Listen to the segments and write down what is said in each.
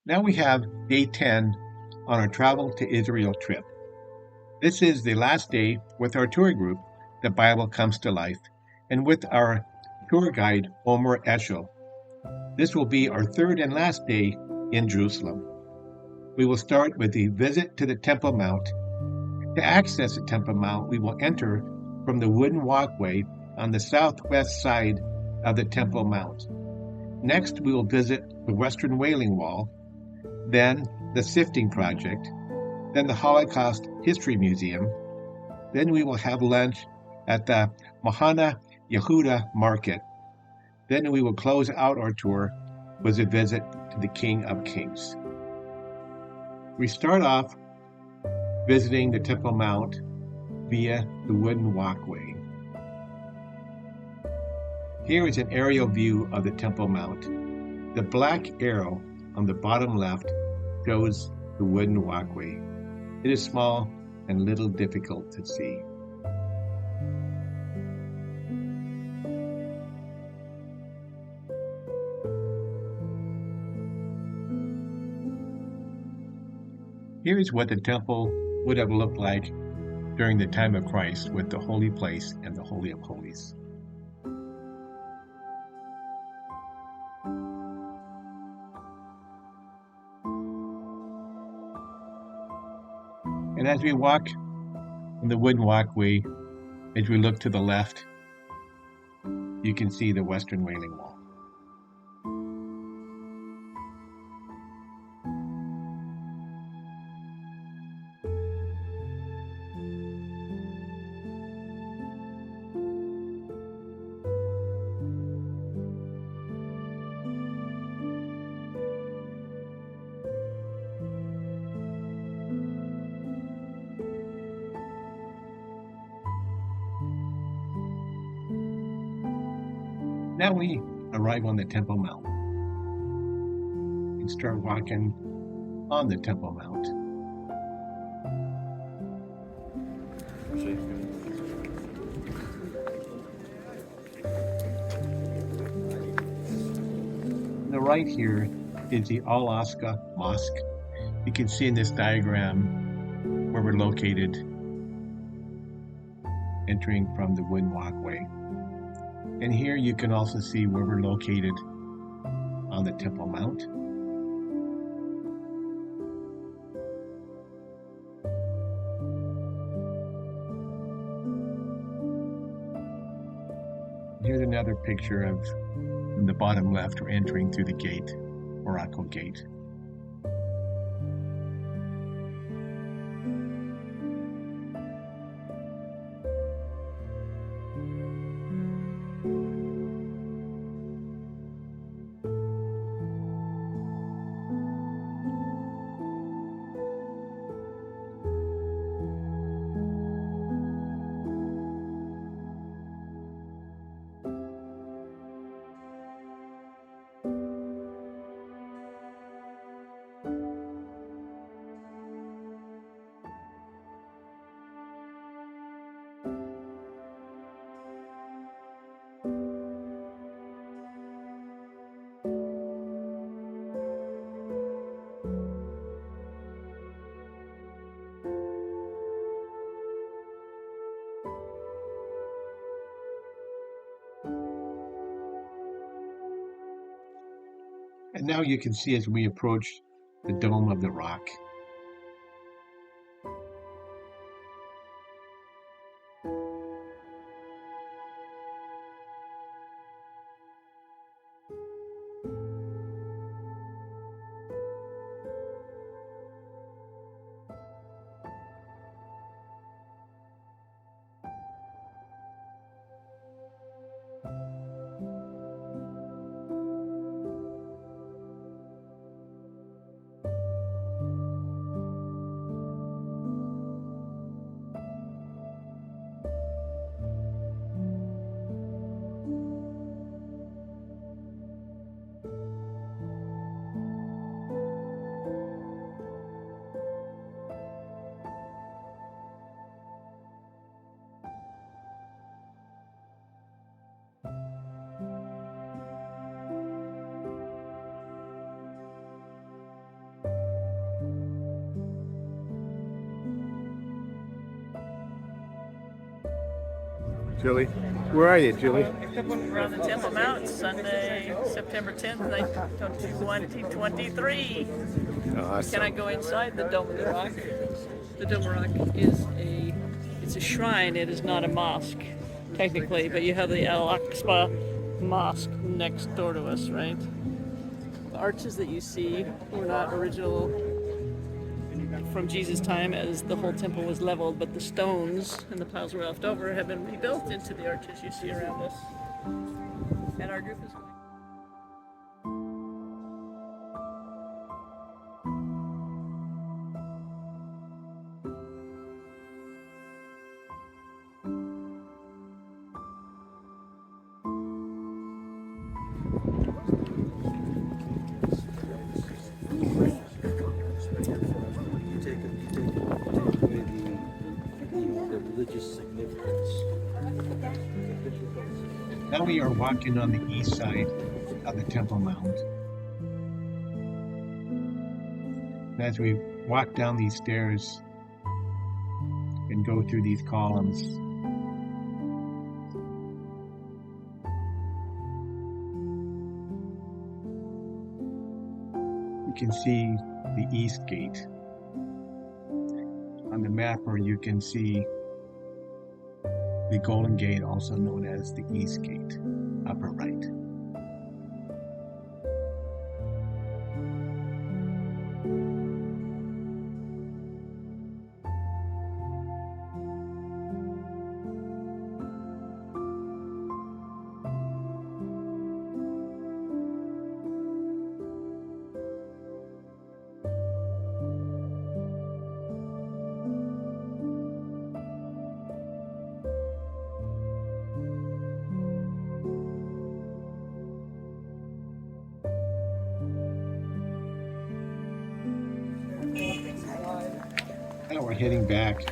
Now we have day 10 on our travel to Israel trip. This is the last day with our tour group, The Bible Comes to Life, and with our tour guide, Omer Eshel. This will be our third and last day in Jerusalem. We will start with the visit to the Temple Mount. To access the Temple Mount, we will enter from the wooden walkway on the southwest side of the Temple Mount. Next, we will visit the Western Wailing Wall, then the Sifting Project, then the Holocaust History Museum. Then we will have lunch at the Mahaneh Yehudah Market. Then we will close out our tour with a visit to the King of Kings. We start off visiting the Temple Mount via the wooden walkway. Here is an aerial view of the Temple Mount. The black arrow on the bottom left shows the wooden walkway. It is small and a little difficult to see. Here is what the temple would have looked like during the time of Christ with the holy place and the Holy of Holies. And as we walk on the wooden walkway, as we look to the left, you can see the Western Wailing Wall. Now we arrive on the Temple Mount and start walking on the Temple Mount. On the right here is the Al-Aqsa Mosque. You can see in this diagram where we're located, entering from the wooden walkway. And here you can also see where we're located on the Temple Mount. Here's another picture of, in the bottom left, we're entering through the gate, Morocco Gate. And now you can see as we approach the Dome of the Rock. Julie. Where are you, Julie? We're on the Temple Mount, Sunday, September 10th, 2023. Awesome. Can I go inside the Dome of the Rock? The Dome of the Rock is it's a shrine. It is not a mosque, technically, but you have the Al-Aqsa Mosque next door to us, right? The arches that you see were not original from Jesus' time, as the whole temple was leveled, but the stones and the piles were left over have been rebuilt into the arches you see around us. And our group is going. Religious significance. Now we are walking on the east side of the Temple Mount. As we walk down these stairs and go through these columns, you can see the east gate. On the map, or you can see the Golden Gate, also known as the East Gate, upper right. Now we're heading back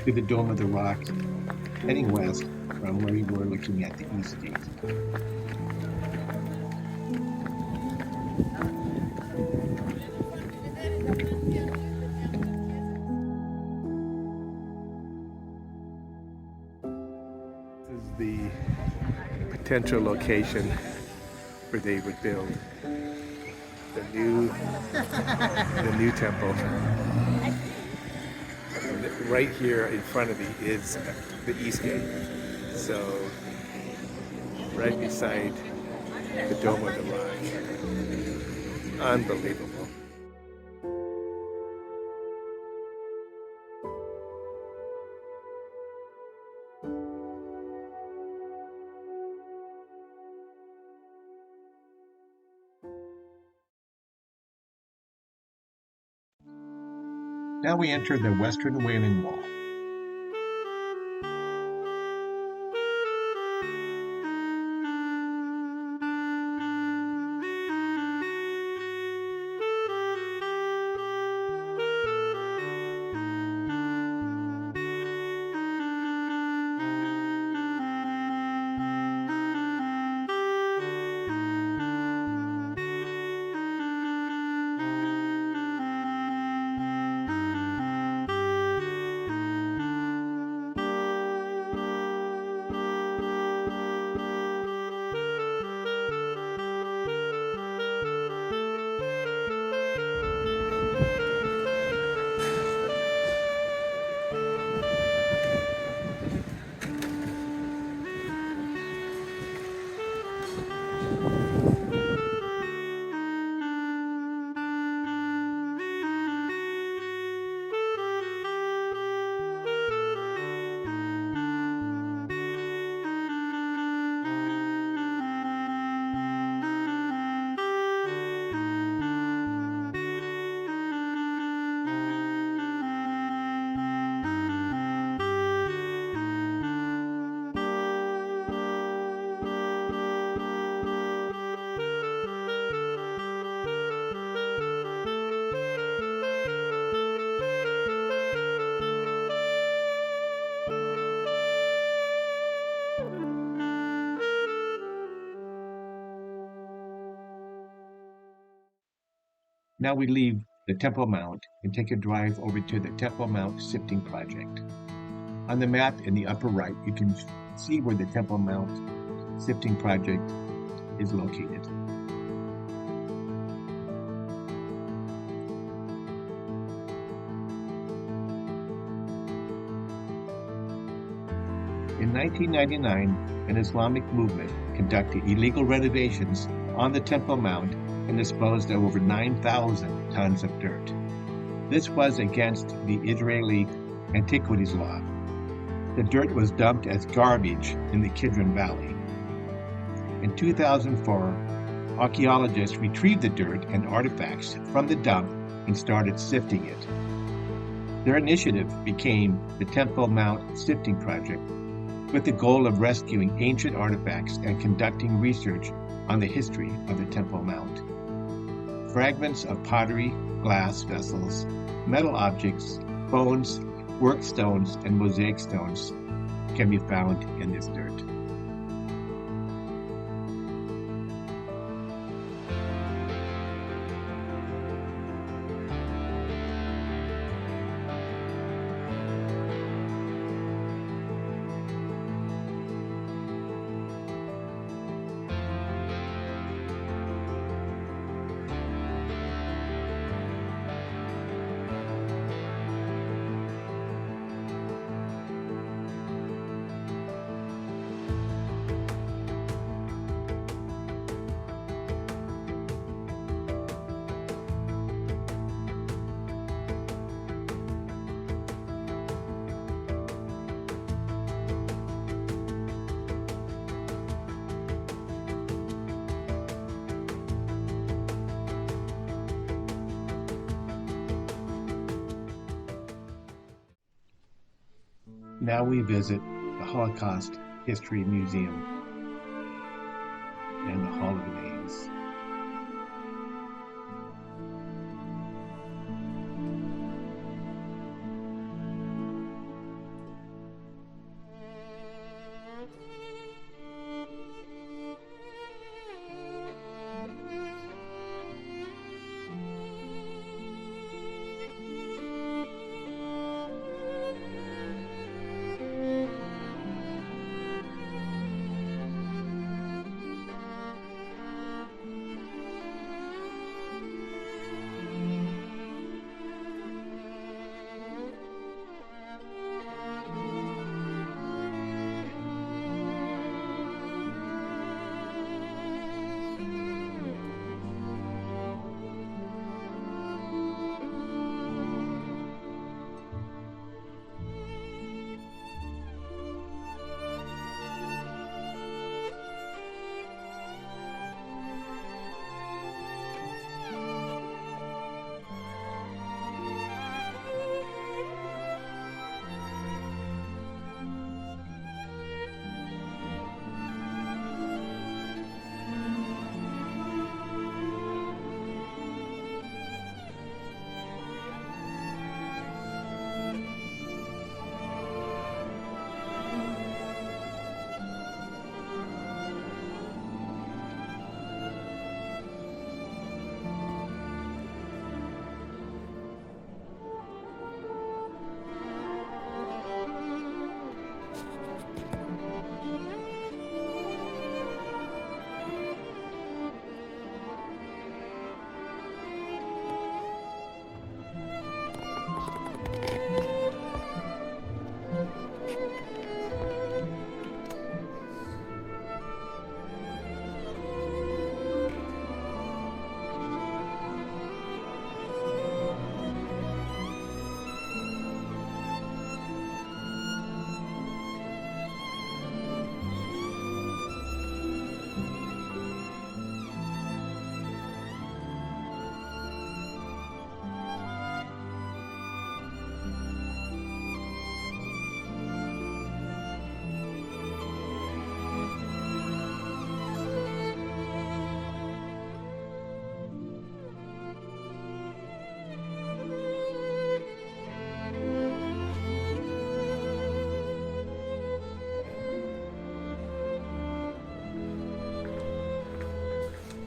to the Dome of the Rock, heading west from where we were looking at the East Gate. This is the potential location where they would build the new temple. Right here in front of me is the East Gate. So right beside the Dome of the Rock. Unbelievable. Now we enter the western Wailing Wall. Now we leave the Temple Mount and take a drive over to the Temple Mount Sifting Project. On the map in the upper right, you can see where the Temple Mount Sifting project is located. In 1999, an Islamic movement conducted illegal renovations on the Temple Mount and disposed of over 9,000 tons of dirt. This was against the Israeli antiquities law. The dirt was dumped as garbage in the Kidron Valley. In 2004, archaeologists retrieved the dirt and artifacts from the dump and started sifting it. Their initiative became the Temple Mount Sifting Project, with the goal of rescuing ancient artifacts and conducting research on the history of the Temple Mount. Fragments of pottery, glass vessels, metal objects, bones, work stones, and mosaic stones can be found in this dirt. Now we visit the Holocaust History Museum and the Hall of Names.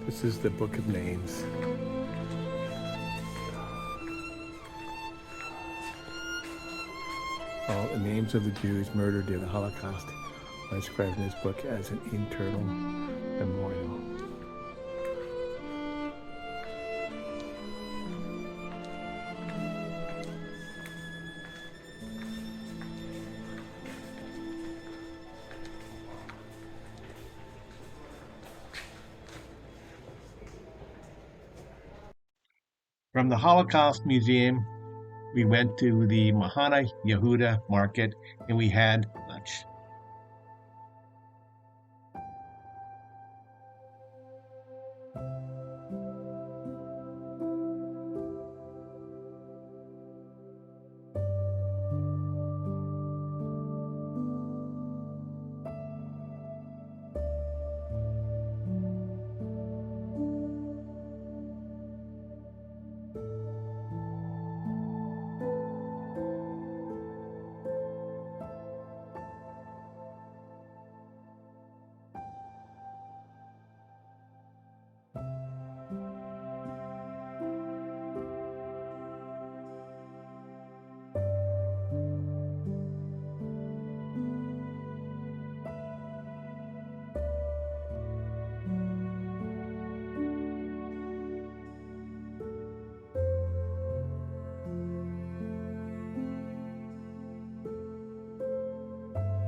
This is the Book of Names. All the names of the Jews murdered in the Holocaust described in this book as an internal memorial. From the Holocaust Museum, we went to the Mahaneh Yehudah market and we had lunch.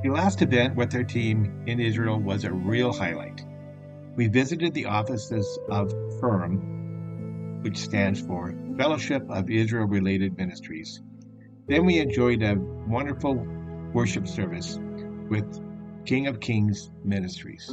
The last event with our team in Israel was a real highlight. We visited the offices of FIRM, which stands for Fellowship of Israel-Related Ministries. Then we enjoyed a wonderful worship service with King of Kings Ministries.